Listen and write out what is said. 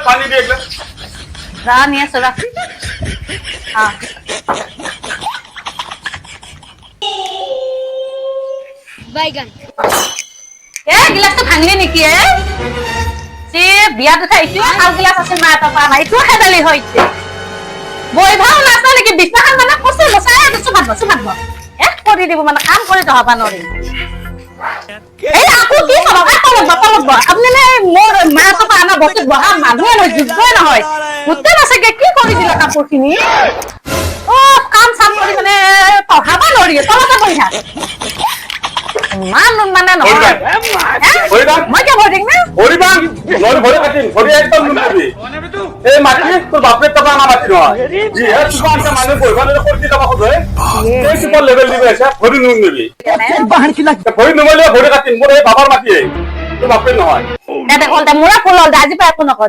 पानी दे एकला रानी है सरा हाँ बैगन गिलास तो भांगली नेকি সে বিয়া তো খাইছো আর गिलास আছে মা তো পা নাই তো হেদালি হইছে বই ভাও না আসলে কি বিছাখান মানে কষ্ট লসায় তো সুমাত এক করে দিব মানে কাম করে তো হবা নরে এই আপু কি তলব আপনি না মোর মা তো পা না বসে বহা মানুহ নয় যোগ্য না হয় বুঝতে না সকে কি করে দিলা কাপড়খিনি ও কাম সাম করে মানে পড়াবা নরে তলতে বইহা মানুন মানে নহয় হরিবাং মজা ভরিং না হরিবাং নরে ভরে কাটিন ভরে একদম নুনবি এই মাটি তোর বাপরে তো না মাটি নয় জি হ্যাঁ তুই একটা মানুষ বইভালে করতে যাবা হবে এই সুপার লেভেল দিবে এসে ভরি নুন নিবি বাহার কি লাগে ভরি নুমালে ভরে কাটিন মোরে বাবার মাটি তোর বাপরে নহয় এটা কলটা মোরা ফুল আজি পা এখন